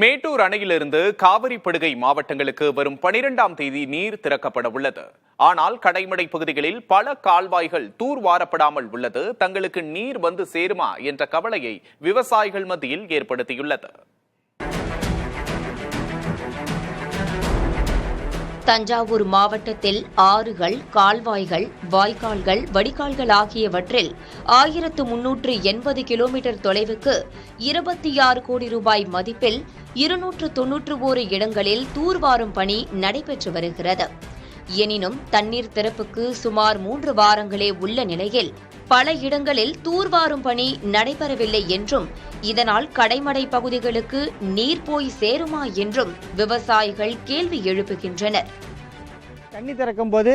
மேட்டூர் அணையிலிருந்து காவிரி படுகை மாவட்டங்களுக்கு வரும் 12ஆம் தேதி நீர் திறக்கப்பட உள்ளது. ஆனால் கடைமடை பகுதிகளில் பல கால்வாய்கள் தூர்வாரப்படாமல் உள்ளது தங்களுக்கு நீர் வந்து சேருமா என்ற கவலையை விவசாயிகள் மத்தியில் ஏற்படுத்தியுள்ளது. தஞ்சாவூர் மாவட்டத்தில் ஆறுகள், கால்வாய்கள், வாய்க்கால்கள், வடிகால்கள் ஆகியவற்றில் 1380 கிலோமீட்டர் தொலைவுக்கு 26 கோடி ரூபாய் மதிப்பில் 291 இடங்களில் தூர்வாரும் பணி நடைபெற்று வருகிறது. எனினும் தண்ணீர் திறப்புக்கு சுமார் 3 வாரங்களே உள்ள நிலையில் பல இடங்களில் தூர்வாரும் பணி நடைபெறவில்லை என்றும் இதனால் கடைமடை பகுதிகளுக்கு நீர் போய் சேருமா என்றும் விவசாயிகள் கேள்வி எழுப்புகின்றனர். தண்ணி திறக்கும் போது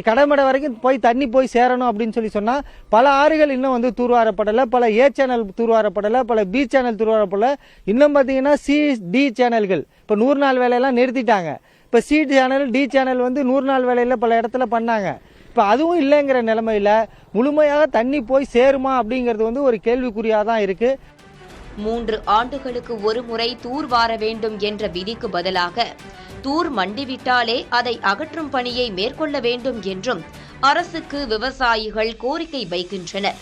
கடைமடை வரைக்கும் தண்ணி போய் சேரணும் அப்படின்னு சொன்னா பல ஆறுகள் இன்னும் தூர்வாரப்படலை, பல ஏ சேனல் தூர்வாரப்படலை, பல பி சேனல் தூர்வாரப்படலை. இன்னும் பார்த்தீங்கன்னா சி டி சேனல்கள் இப்போ 100 நாள் வேலையெல்லாம் நிறுத்திட்டாங்க. இப்போ சி சேனல் டி சேனல் 100 நாள் வேலையில் பல இடத்துல பண்ணாங்க. இப்போ அதுவும் இல்லைங்கிற நிலைமையில முழுமையாக தண்ணி போய் சேருமா அப்படிங்கிறது ஒரு கேள்விக்குறியாக தான் இருக்கு. 3 ஆண்டுகளுக்கு ஒரு முறை தூர்வார வேண்டும் என்ற விதிக்கு பதிலாக தூர் மண்டிவிட்டாலே அதை அகற்றும் பணியை மேற்கொள்ள வேண்டும் என்றும் அரசுக்கு விவசாயிகள் கோரிக்கை வைக்கின்றனர்.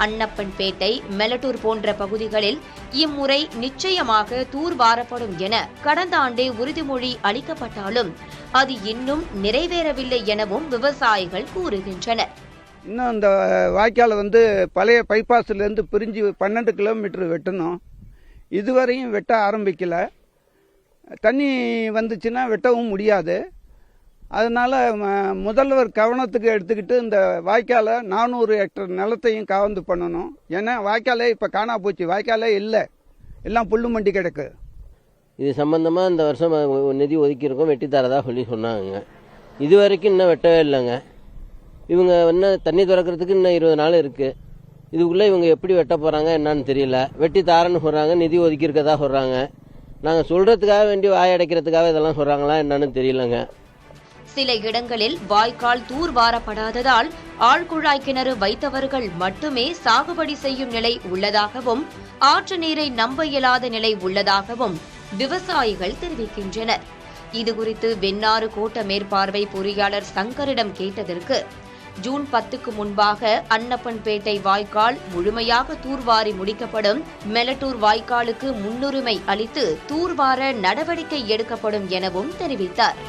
அன்னப்பன்பேட்டை, மெலட்டூர் போன்ற பகுதிகளில் இம்முறை நிச்சயமாக தூர்வாரப்படும் என கடந்த ஆண்டே உறுதிமொழி அளிக்கப்பட்டாலும் அது இன்னும் நிறைவேறவில்லை எனவும் விவசாயிகள் கூறுகின்றனர். இன்னும் இந்த வாய்க்கால் பழைய பைபாஸ்லேருந்து பிரிஞ்சு 12 கிலோமீட்டர் வெட்டணும். இதுவரையும் வெட்ட ஆரம்பிக்கல. தண்ணி வந்துச்சுன்னா வெட்டவும் முடியாது. அதனால முதல்வர் கவனத்துக்கு எடுத்துக்கிட்டு இந்த வாய்க்காலை 400 ஹெக்டர் நிலத்தையும் காவந்து பண்ணணும். ஏன்னா வாய்க்காலே இப்போ காணா போச்சு, வாய்க்காலே இல்லை, எல்லாம் புல்லு மண்டி கிடக்கு. இது சம்பந்தமாக இந்த வருஷம் நிதி ஒதுக்கியிருக்கோம், வெட்டி தரதா சொன்னாங்க. இது வரைக்கும் இன்னும் வெட்டவே இல்லைங்க. இவங்க இன்னும் தண்ணி திறக்கிறதுக்கு இன்னும் 20 நாள் இருக்குது. இதுக்குள்ளே இவங்க எப்படி வெட்ட போகிறாங்க என்னன்னு தெரியல. வெட்டி தாரன்னு சொல்கிறாங்க, நிதி ஒதுக்கியிருக்கதா சொல்கிறாங்க. நாங்கள் சொல்கிறதுக்காக வேண்டி வாயடைக்கிறதுக்காக இதெல்லாம் சொல்கிறாங்களா என்னன்னு தெரியலங்க. சில இடங்களில் வாய்க்கால் தூர்வாரப்படாததால் ஆழ்குழாய் கிணறு வைத்தவர்கள் மட்டுமே சாகுபடி செய்யும் நிலை உள்ளதாகவும் ஆற்று நீரை நம்ப இயலாத நிலை உள்ளதாகவும் விவசாயிகள் தெரிவிக்கின்றனர். இதுகுறித்து வெண்ணாறு கோட்ட மேற்பார்வை பொறியாளர் சங்கரிடம் கேட்டதற்கு ஜூன் 10க்கு முன்பாக அன்னப்பன்பேட்டை வாய்க்கால் முழுமையாக தூர்வாரி முடிக்கப்படும், மெலட்டூர் வாய்க்காலுக்கு முன்னுரிமை அளித்து தூர்வார நடவடிக்கை எடுக்கப்படும் எனவும் தெரிவித்தார்.